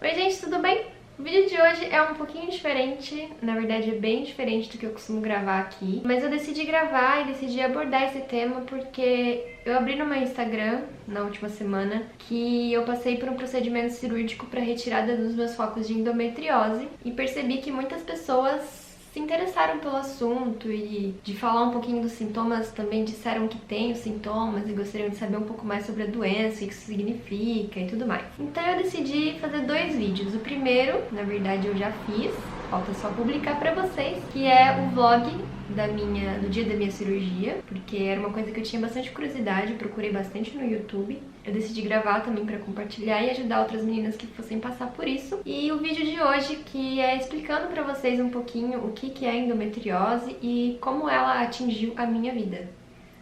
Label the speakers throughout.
Speaker 1: Oi gente, tudo bem? O vídeo de hoje é um pouquinho diferente, na verdade é bem diferente do que eu costumo gravar aqui, mas eu decidi gravar e decidi abordar esse tema porque eu abri no meu Instagram na última semana que eu passei por um procedimento cirúrgico para retirada dos meus focos de endometriose e percebi que muitas pessoas se interessaram pelo assunto e de falar um pouquinho dos sintomas também disseram que tem os sintomas e gostariam de saber um pouco mais sobre a doença, o que isso significa e tudo mais. Então eu decidi fazer 2 vídeos. O primeiro, na verdade eu já fiz, falta só publicar pra vocês, que é o vlog do dia da minha cirurgia, porque era uma coisa que eu tinha bastante curiosidade, procurei bastante no YouTube. Eu decidi gravar também pra compartilhar e ajudar outras meninas que fossem passar por isso. E o vídeo de hoje, que é explicando pra vocês um pouquinho o que é endometriose e como ela atingiu a minha vida.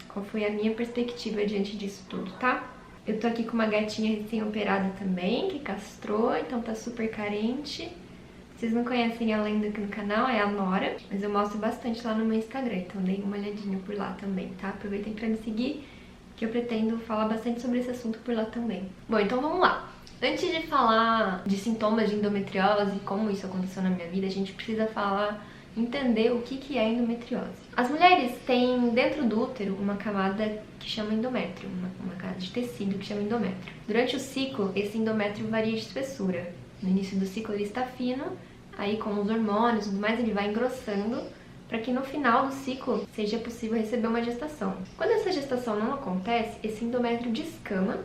Speaker 1: Qual foi a minha perspectiva diante disso tudo, tá? Eu tô aqui com uma gatinha recém-operada também, que castrou, então tá super carente. Vocês não conhecem ela ainda aqui no canal, é a Nora, mas eu mostro bastante lá no meu Instagram, então deem uma olhadinha por lá também, tá? Aproveitem pra me seguir, que eu pretendo falar bastante sobre esse assunto por lá também. Bom, então vamos lá. Antes de falar de sintomas de endometriose e como isso aconteceu na minha vida, a gente precisa entender o que é endometriose. As mulheres têm dentro do útero uma camada que chama endométrio, uma camada de tecido que chama endométrio. Durante o ciclo, esse endométrio varia de espessura. No início do ciclo ele está fino, aí com os hormônios e tudo mais ele vai engrossando para que no final do ciclo seja possível receber uma gestação. Quando essa gestação não acontece, esse endométrio descama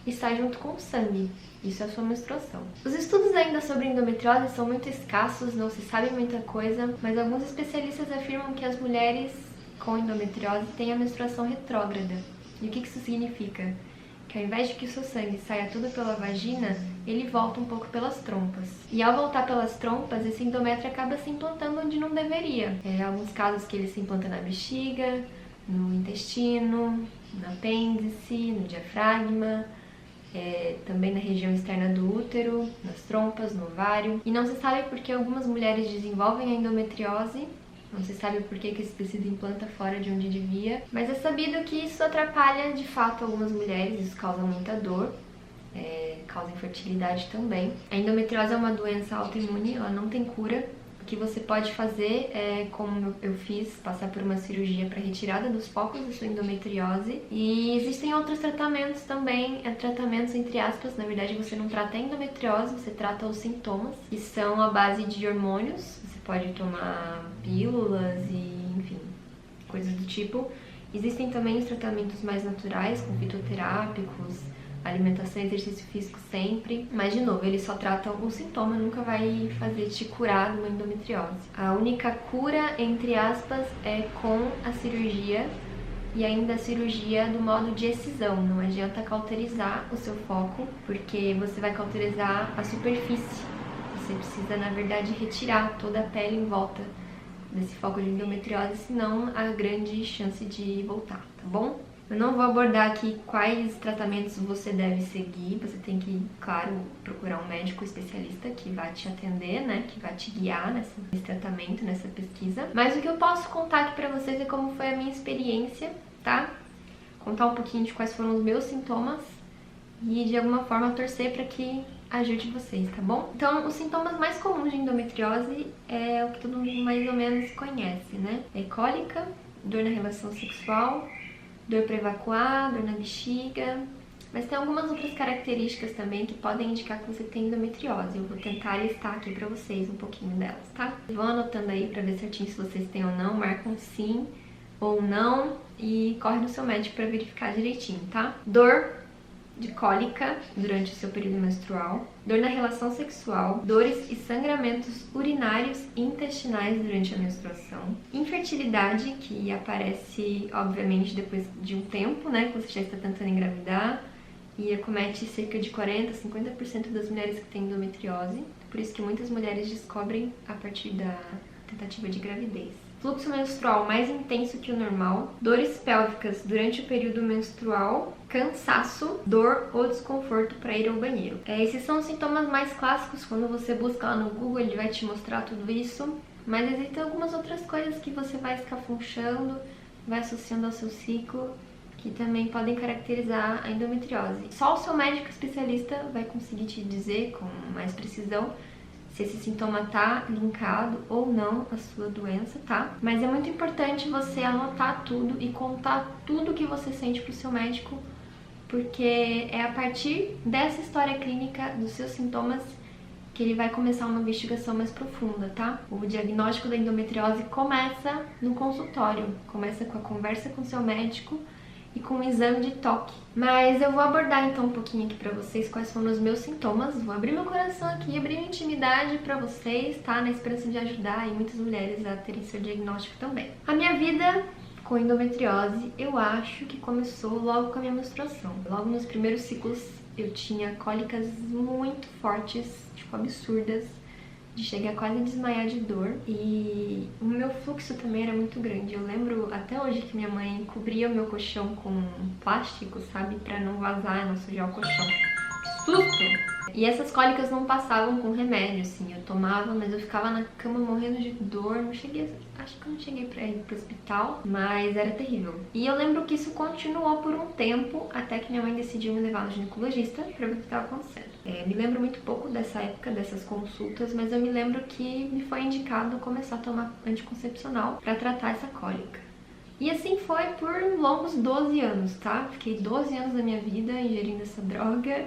Speaker 1: e sai junto com o sangue. Isso é a sua menstruação. Os estudos ainda sobre endometriose são muito escassos, não se sabe muita coisa, mas alguns especialistas afirmam que as mulheres com endometriose têm a menstruação retrógrada. E o que isso significa? Que ao invés de que o seu sangue saia tudo pela vagina, ele volta um pouco pelas trompas. E ao voltar pelas trompas, esse endométrio acaba se implantando onde não deveria. Em alguns casos que ele se implanta na bexiga, no intestino, no apêndice, no diafragma, também na região externa do útero, nas trompas, no ovário. E não se sabe por que algumas mulheres desenvolvem a endometriose. Não se sabe por que esse tecido implanta fora de onde devia, mas é sabido que isso atrapalha de fato algumas mulheres, isso causa muita dor, causa infertilidade também. A endometriose é uma doença autoimune, ela não tem cura. O que você pode fazer é, como eu fiz, passar por uma cirurgia para retirada dos focos da sua endometriose. E existem outros tratamentos também, tratamentos entre aspas, na verdade você não trata a endometriose, você trata os sintomas, que são a base de hormônios. Você pode tomar pílulas e, enfim, coisas do tipo. Existem também os tratamentos mais naturais, com fitoterápicos, alimentação e exercício físico sempre. Mas, de novo, eles só tratam o sintoma, nunca vai fazer te curar de uma endometriose. A única cura, entre aspas, é com a cirurgia e ainda a cirurgia do modo de excisão. Não adianta cauterizar o seu foco, porque você vai cauterizar a superfície. Você precisa, na verdade, retirar toda a pele em volta desse foco de endometriose, senão há grande chance de voltar, tá bom? Eu não vou abordar aqui quais tratamentos você deve seguir, você tem que, claro, procurar um médico especialista que vai te atender, né, que vai te guiar nesse tratamento, nessa pesquisa. Mas o que eu posso contar aqui pra vocês é como foi a minha experiência, tá? Contar um pouquinho de quais foram os meus sintomas e de alguma forma torcer pra que ajude vocês, tá bom? Então, os sintomas mais comuns de endometriose é o que todo mundo mais ou menos conhece, né? É cólica, dor na relação sexual, dor para evacuar, dor na bexiga, mas tem algumas outras características também que podem indicar que você tem endometriose. Eu vou tentar listar aqui pra vocês um pouquinho delas, tá? Vão anotando aí pra ver certinho se vocês têm ou não, marcam sim ou não e corre no seu médico pra verificar direitinho, tá? Dor de cólica durante o seu período menstrual, dor na relação sexual, dores e sangramentos urinários e intestinais durante a menstruação, infertilidade, que aparece, obviamente, depois de um tempo, né, que você já está tentando engravidar, e acomete cerca de 40% a 50% das mulheres que têm endometriose, por isso que muitas mulheres descobrem a partir da tentativa de gravidez. Fluxo menstrual mais intenso que o normal, dores pélvicas durante o período menstrual, cansaço, dor ou desconforto para ir ao banheiro. Esses são os sintomas mais clássicos. Quando você busca lá no Google, ele vai te mostrar tudo isso. Mas existem algumas outras coisas que você vai escafunchando, vai associando ao seu ciclo, que que também podem caracterizar a endometriose. Só o seu médico especialista vai conseguir te dizer com mais precisão se esse sintoma tá linkado ou não à sua doença, tá? Mas é muito importante você anotar tudo e contar tudo que você sente pro seu médico, porque é a partir dessa história clínica dos seus sintomas que ele vai começar uma investigação mais profunda, tá? O diagnóstico da endometriose começa no consultório, começa com a conversa com seu médico e com o exame de toque. Mas eu vou abordar então um pouquinho aqui pra vocês quais foram os meus sintomas, vou abrir meu coração aqui, abrir minha intimidade pra vocês, tá? Na esperança de ajudar aí muitas mulheres a terem seu diagnóstico também. A minha vida com endometriose, eu acho que começou logo com a minha menstruação. Logo nos primeiros ciclos eu tinha cólicas muito fortes, tipo absurdas, de chegar quase a desmaiar de dor, e o meu fluxo também era muito grande. Eu lembro até hoje que minha mãe cobria o meu colchão com plástico, sabe, pra não vazar, não sujar o colchão. Que susto! E essas cólicas não passavam com remédio, assim, eu tomava, mas eu ficava na cama morrendo de dor, não cheguei, acho que eu não cheguei pra ir pro hospital, mas era terrível. E eu lembro que isso continuou por um tempo, até que minha mãe decidiu me levar no ginecologista pra ver o que estava acontecendo. Me lembro muito pouco dessa época, dessas consultas, mas eu me lembro que me foi indicado começar a tomar anticoncepcional pra tratar essa cólica. E assim foi por longos 12 anos, tá? Fiquei 12 anos da minha vida ingerindo essa droga.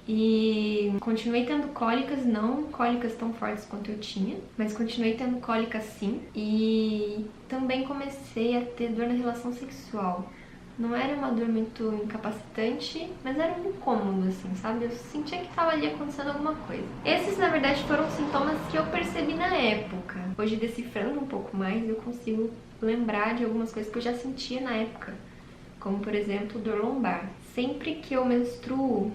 Speaker 1: E continuei tendo cólicas, não cólicas tão fortes quanto eu tinha, mas continuei tendo cólicas sim. E também comecei a ter dor na relação sexual. Não era uma dor muito incapacitante, mas era um incômodo, assim, sabe? Eu sentia que estava ali acontecendo alguma coisa. Esses, na verdade, foram sintomas que eu percebi na época. Hoje, decifrando um pouco mais, eu consigo lembrar de algumas coisas que eu já sentia na época. Como, por exemplo, dor lombar. Sempre que eu menstruo,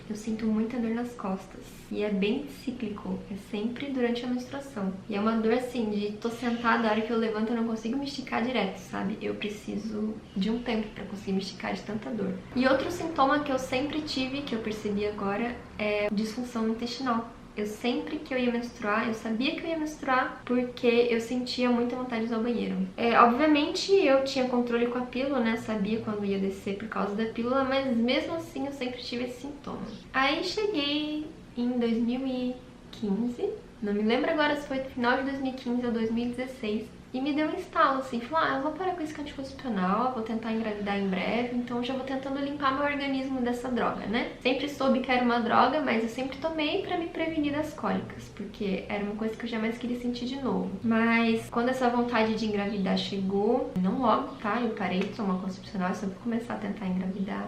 Speaker 1: eu sinto muita dor nas costas. E é bem cíclico, é sempre durante a menstruação. E é uma dor assim, de tô sentada, a hora que eu levanto eu não consigo me esticar direto, sabe? Eu preciso de um tempo pra conseguir me esticar de tanta dor. E outro sintoma que eu sempre tive, que eu percebi agora, é disfunção intestinal. Eu sempre que eu ia menstruar, eu sabia que eu ia menstruar porque eu sentia muita vontade de usar o banheiro. Obviamente eu tinha controle com a pílula, né? Sabia quando ia descer por causa da pílula, mas mesmo assim eu sempre tive esse sintoma. Aí cheguei em 2015, não me lembro agora se foi no final de 2015 ou 2016, e me deu um estalo assim, falou, eu vou parar com esse anticoncepcional, vou tentar engravidar em breve, então eu já vou tentando limpar meu organismo dessa droga, né? Sempre soube que era uma droga, mas eu sempre tomei pra me prevenir das cólicas, porque era uma coisa que eu jamais queria sentir de novo. Mas quando essa vontade de engravidar chegou, não logo, tá? Eu parei de tomar anticoncepcional, eu só vou começar a tentar engravidar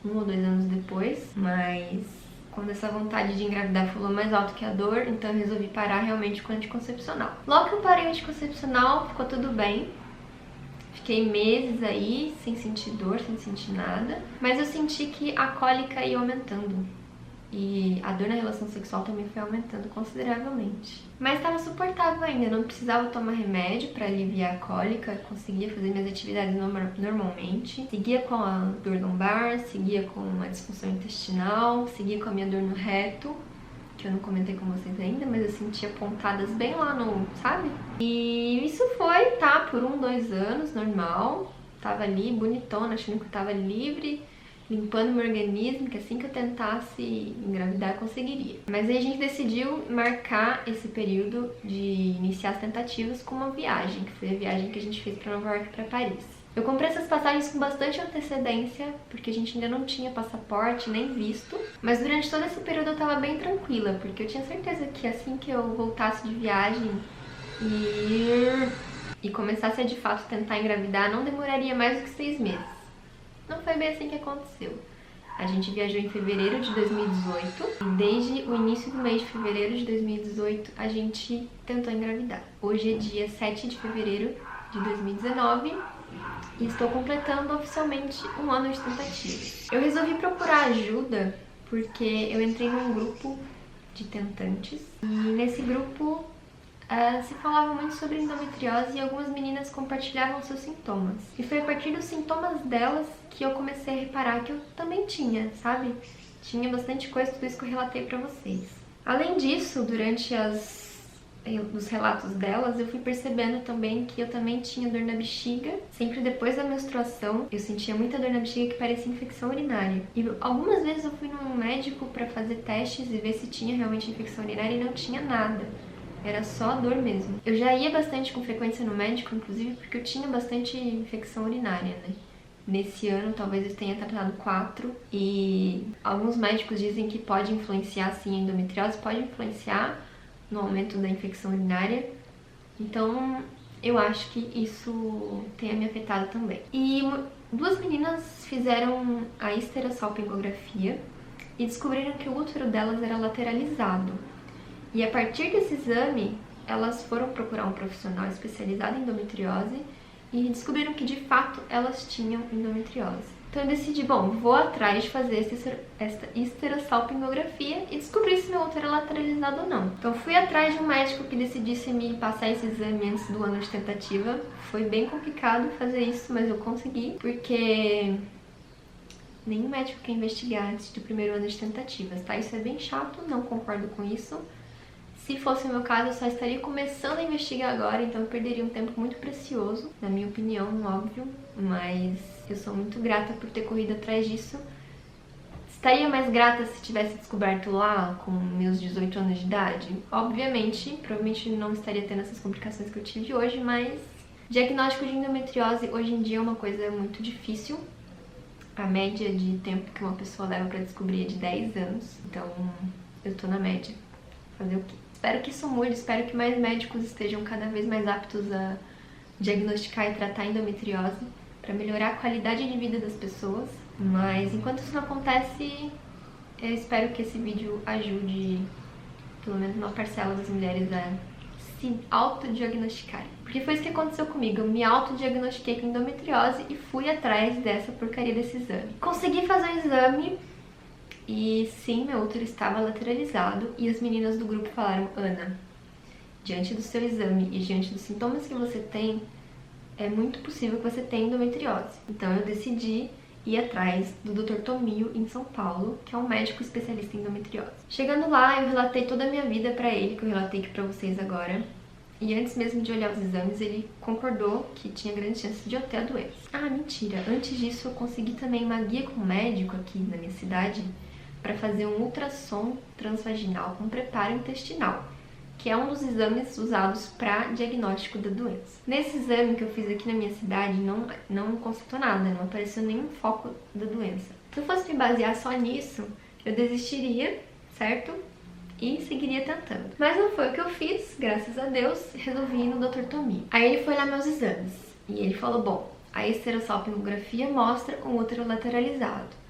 Speaker 1: 1 ou 2 anos depois, mas quando essa vontade de engravidar falou mais alto que a dor, então eu resolvi parar realmente com o anticoncepcional. Logo que eu parei o anticoncepcional, ficou tudo bem. Fiquei meses aí, sem sentir dor, sem sentir nada. Mas eu senti que a cólica ia aumentando. E a dor na relação sexual também foi aumentando consideravelmente. Mas estava suportável ainda, não precisava tomar remédio para aliviar a cólica, conseguia fazer minhas atividades normalmente. Seguia com a dor lombar, seguia com a disfunção intestinal, seguia com a minha dor no reto, que eu não comentei com vocês ainda, mas eu sentia pontadas bem lá no, sabe? E isso foi, tá, por 1, 2 anos, normal. Tava ali, bonitona, achando que eu tava livre, limpando meu organismo, que assim que eu tentasse engravidar, eu conseguiria. Mas aí a gente decidiu marcar esse período de iniciar as tentativas com uma viagem, que foi a viagem que a gente fez pra Nova York e pra Paris. Eu comprei essas passagens com bastante antecedência, porque a gente ainda não tinha passaporte, nem visto. Mas durante todo esse período eu tava bem tranquila, porque eu tinha certeza que assim que eu voltasse de viagem e começasse a de fato tentar engravidar, não demoraria mais do que 6 meses. Não foi bem assim que aconteceu. A gente viajou em fevereiro de 2018 e desde o início do mês de fevereiro de 2018 a gente tentou engravidar. Hoje é dia 7 de fevereiro de 2019 e estou completando oficialmente 1 ano de tentativas. Eu resolvi procurar ajuda porque eu entrei num grupo de tentantes e nesse grupo se falava muito sobre endometriose e algumas meninas compartilhavam seus sintomas. E foi a partir dos sintomas delas que eu comecei a reparar que eu também tinha, sabe? Tinha bastante coisa, tudo isso que eu relatei pra vocês. Além disso, durante as dos relatos delas, eu fui percebendo também que eu também tinha dor na bexiga. Sempre depois da menstruação, eu sentia muita dor na bexiga que parecia infecção urinária. E algumas vezes eu fui num médico pra fazer testes e ver se tinha realmente infecção urinária e não tinha nada. Era só dor mesmo. Eu já ia bastante com frequência no médico, inclusive porque eu tinha bastante infecção urinária, né? Nesse ano, talvez eu tenha tratado 4, e alguns médicos dizem que pode influenciar, sim, a endometriose, pode influenciar no aumento da infecção urinária. Então, eu acho que isso tenha me afetado também. E 2 meninas fizeram a esterossalpingografia e descobriram que o útero delas era lateralizado. E a partir desse exame, elas foram procurar um profissional especializado em endometriose e descobriram que de fato elas tinham endometriose. Então eu decidi, bom, vou atrás de fazer esta esterossalpingografia e descobrir se meu útero é lateralizado ou não. Então fui atrás de um médico que decidisse me passar esse exame antes do ano de tentativa. Foi bem complicado fazer isso, mas eu consegui, porque nenhum médico quer investigar antes do primeiro ano de tentativas, tá? Isso é bem chato, não concordo com isso. Se fosse o meu caso, eu só estaria começando a investigar agora, então eu perderia um tempo muito precioso, na minha opinião, óbvio, mas eu sou muito grata por ter corrido atrás disso. Estaria mais grata se tivesse descoberto lá, com meus 18 anos de idade? Obviamente, provavelmente não estaria tendo essas complicações que eu tive hoje, mas diagnóstico de endometriose hoje em dia é uma coisa muito difícil. A média de tempo que uma pessoa leva pra descobrir é de 10 anos, então eu tô na média. Fazer o quê? Espero que isso mude, espero que mais médicos estejam cada vez mais aptos a diagnosticar e tratar endometriose para melhorar a qualidade de vida das pessoas. Mas enquanto isso não acontece, eu espero que esse vídeo ajude pelo menos uma parcela das mulheres a se autodiagnosticarem. Porque foi isso que aconteceu comigo, eu me autodiagnostiquei com endometriose e fui atrás dessa porcaria desse exame. Consegui fazer o exame. E sim, meu útero estava lateralizado e as meninas do grupo falaram: Ana, diante do seu exame e diante dos sintomas que você tem, é muito possível que você tenha endometriose. Então eu decidi ir atrás do Dr. Tomio em São Paulo, que é um médico especialista em endometriose. Chegando lá, eu relatei toda a minha vida pra ele, que eu relatei aqui pra vocês agora. E antes mesmo de olhar os exames, ele concordou que tinha grande chance de eu ter a doença. Ah, mentira! Antes disso, eu consegui também uma guia com um médico aqui na minha cidade para fazer um ultrassom transvaginal com preparo intestinal, que é um dos exames usados para diagnóstico da doença. Nesse exame que eu fiz aqui na minha cidade, não constatou nada, não apareceu nenhum foco da doença. Se eu fosse me basear só nisso, eu desistiria, certo? E seguiria tentando. Mas não foi o que eu fiz, graças a Deus, resolvi ir no Dr. Tomio. Aí ele foi lá meus exames, e ele falou: bom, a esterossalpingografia mostra um útero lateralizado.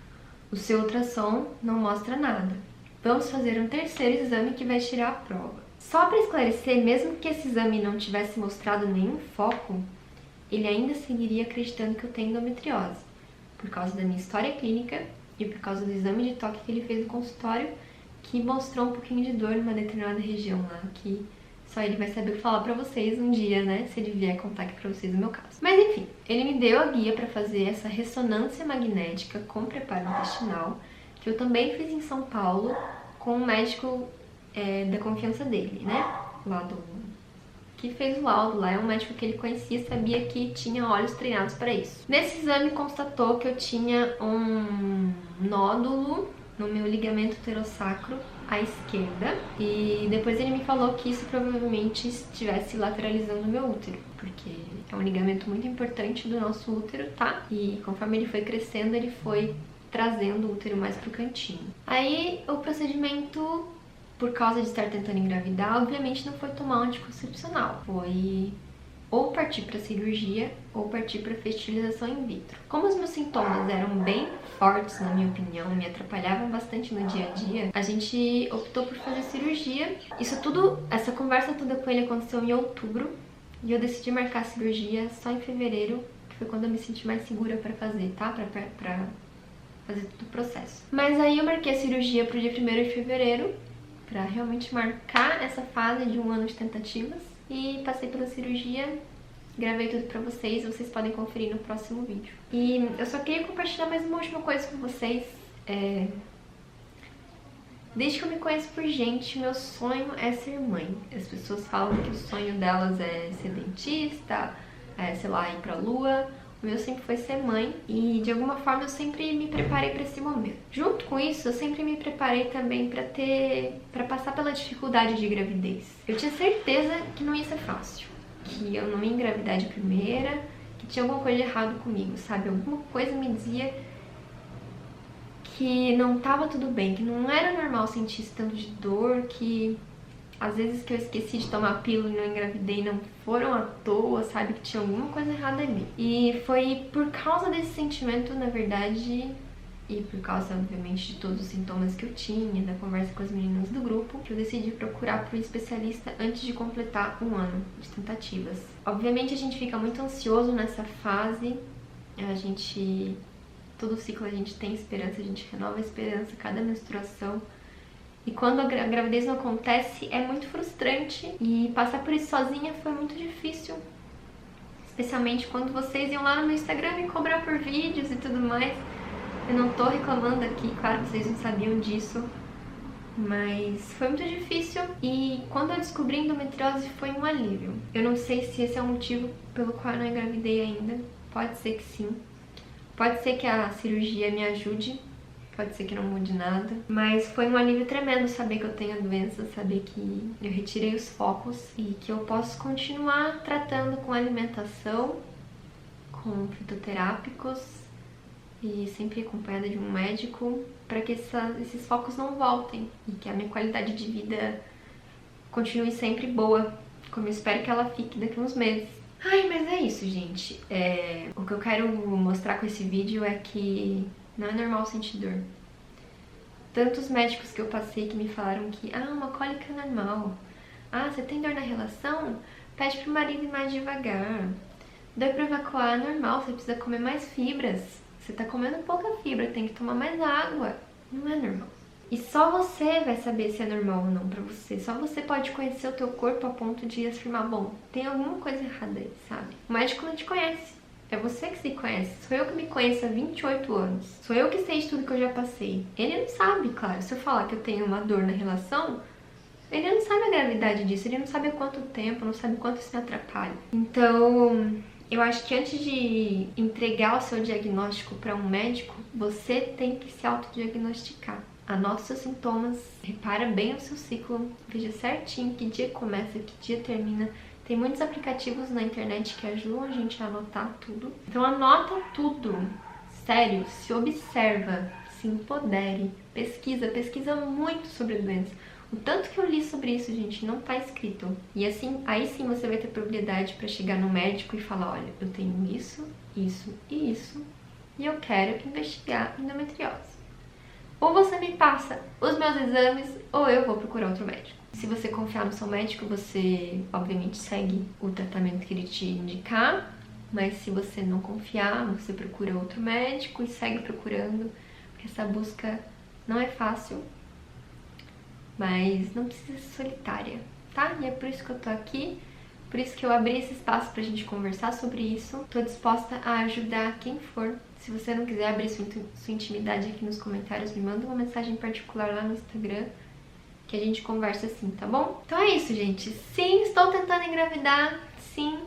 Speaker 1: O seu ultrassom não mostra nada. Vamos fazer um terceiro exame que vai tirar a prova. Só para esclarecer, mesmo que esse exame não tivesse mostrado nenhum foco, ele ainda seguiria acreditando que eu tenho endometriose, por causa da minha história clínica e por causa do exame de toque que ele fez no consultório, que mostrou um pouquinho de dor numa determinada região lá, que só ele vai saber falar pra vocês um dia, né, se ele vier contar aqui pra vocês o meu caso. Mas enfim, ele me deu a guia pra fazer essa ressonância magnética com preparo intestinal, que eu também fiz em São Paulo com um médico da confiança dele, né, lá que fez o laudo lá, é um médico que ele conhecia, sabia que tinha olhos treinados para isso. Nesse exame constatou que eu tinha um nódulo no meu ligamento uterosacro à esquerda, e depois ele me falou que isso provavelmente estivesse lateralizando o meu útero, porque é um ligamento muito importante do nosso útero, tá? E conforme ele foi crescendo, ele foi trazendo o útero mais pro cantinho. Aí o procedimento, por causa de estar tentando engravidar, obviamente não foi tomar um anticoncepcional, foi ou partir para cirurgia ou partir para fertilização in vitro. Como os meus sintomas eram bem fortes, na minha opinião, me atrapalhavam bastante no dia a dia, a gente optou por fazer cirurgia. Essa conversa toda com ele aconteceu em outubro e eu decidi marcar a cirurgia só em fevereiro, que foi quando eu me senti mais segura para fazer, tá? Pra fazer todo o processo. Mas aí eu marquei a cirurgia pro dia 1º de fevereiro, pra realmente marcar essa fase de um ano de tentativas. E passei pela cirurgia, gravei tudo pra vocês podem conferir no próximo vídeo. E eu só queria compartilhar mais uma última coisa com vocês. Desde que eu me conheço por gente, meu sonho é ser mãe. As pessoas falam que o sonho delas é ser dentista, sei lá, ir pra lua. O meu sempre foi ser mãe e de alguma forma eu sempre me preparei para esse momento. Junto com isso, eu sempre me preparei também para passar pela dificuldade de gravidez. Eu tinha certeza que não ia ser fácil, que eu não ia engravidar de primeira, que tinha alguma coisa de errado comigo, sabe? Alguma coisa me dizia que não tava tudo bem, que não era normal sentir esse tanto de dor, que às vezes que eu esqueci de tomar pílula e não engravidei não foram à toa, sabe? Que tinha alguma coisa errada ali. E foi por causa desse sentimento, na verdade, e por causa, obviamente, de todos os sintomas que eu tinha, da conversa com as meninas do grupo, que eu decidi procurar por um especialista antes de completar um ano de tentativas. Obviamente a gente fica muito ansioso nessa fase, todo ciclo a gente tem esperança, a gente renova a esperança, cada menstruação. E quando a gravidez não acontece, é muito frustrante. E passar por isso sozinha foi muito difícil. Especialmente quando vocês iam lá no meu Instagram me cobrar por vídeos e tudo mais. Eu não tô reclamando aqui, claro que vocês não sabiam disso. Mas foi muito difícil. E quando eu descobri endometriose foi um alívio. Eu não sei se esse é o motivo pelo qual eu não engravidei ainda. Pode ser que sim. Pode ser que a cirurgia me ajude. Pode ser que não mude nada, mas foi um alívio tremendo saber que eu tenho a doença, saber que eu retirei os focos e que eu posso continuar tratando com alimentação, com fitoterápicos e sempre acompanhada de um médico para que esses focos não voltem e que a minha qualidade de vida continue sempre boa, como eu espero que ela fique daqui a uns meses. Ai, mas é isso, gente. O que eu quero mostrar com esse vídeo é que não é normal sentir dor. Tantos médicos que eu passei que me falaram que uma cólica é normal. Você tem dor na relação? Pede pro marido ir mais devagar. Dor pra evacuar é normal, você precisa comer mais fibras. Você tá comendo pouca fibra, tem que tomar mais água. Não é normal. E só você vai saber se é normal ou não pra você. Só você pode conhecer o teu corpo a ponto de afirmar, bom, tem alguma coisa errada aí, sabe? O médico não te conhece. É você que se conhece. Sou eu que me conheço há 28 anos. Sou eu que sei de tudo que eu já passei. Ele não sabe, claro. Se eu falar que eu tenho uma dor na relação, ele não sabe a gravidade disso. Ele não sabe há quanto tempo, não sabe quanto isso me atrapalha. Então, eu acho que antes de entregar o seu diagnóstico para um médico, você tem que se autodiagnosticar. Anota os seus sintomas, repara bem o seu ciclo, veja certinho que dia começa, que dia termina. Tem muitos aplicativos na internet que ajudam a gente a anotar tudo. Então anota tudo. Sério, se observa, se empodere, pesquisa muito sobre a doença. O tanto que eu li sobre isso, gente, não tá escrito. E assim, aí sim você vai ter probabilidade para chegar no médico e falar, olha, eu tenho isso, isso e isso, e eu quero investigar endometriose. Ou você me passa os meus exames, ou eu vou procurar outro médico. Se você confiar no seu médico, você obviamente segue o tratamento que ele te indicar, mas se você não confiar, você procura outro médico e segue procurando, porque essa busca não é fácil, mas não precisa ser solitária, tá? E é por isso que eu tô aqui, por isso que eu abri esse espaço pra gente conversar sobre isso. Tô disposta a ajudar quem for. Se você não quiser abrir sua intimidade aqui nos comentários, me manda uma mensagem particular lá no Instagram, que a gente conversa assim, tá bom? Então é isso, gente. Sim, estou tentando engravidar. Sim,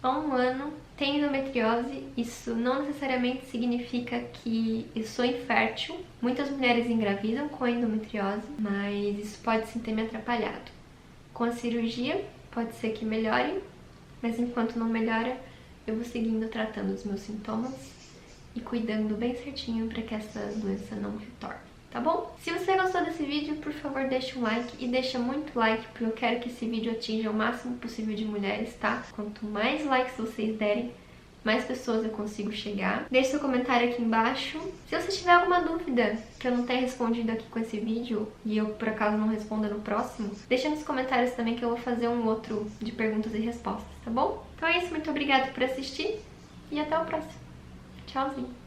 Speaker 1: há um ano. Tenho endometriose. Isso não necessariamente significa que eu sou infértil. Muitas mulheres engravidam com endometriose, mas isso pode sim ter me atrapalhado. Com a cirurgia, pode ser que melhore, mas enquanto não melhora, eu vou seguindo tratando os meus sintomas e cuidando bem certinho para que essa doença não retorne. Tá bom? Se você gostou desse vídeo, por favor, deixa um like e deixa muito like, porque eu quero que esse vídeo atinja o máximo possível de mulheres, tá? Quanto mais likes vocês derem, mais pessoas eu consigo chegar. Deixe seu comentário aqui embaixo. Se você tiver alguma dúvida que eu não tenha respondido aqui com esse vídeo e eu, por acaso, não responda no próximo, deixa nos comentários também que eu vou fazer um outro de perguntas e respostas, tá bom? Então é isso, muito obrigada por assistir e até o próximo. Tchauzinho!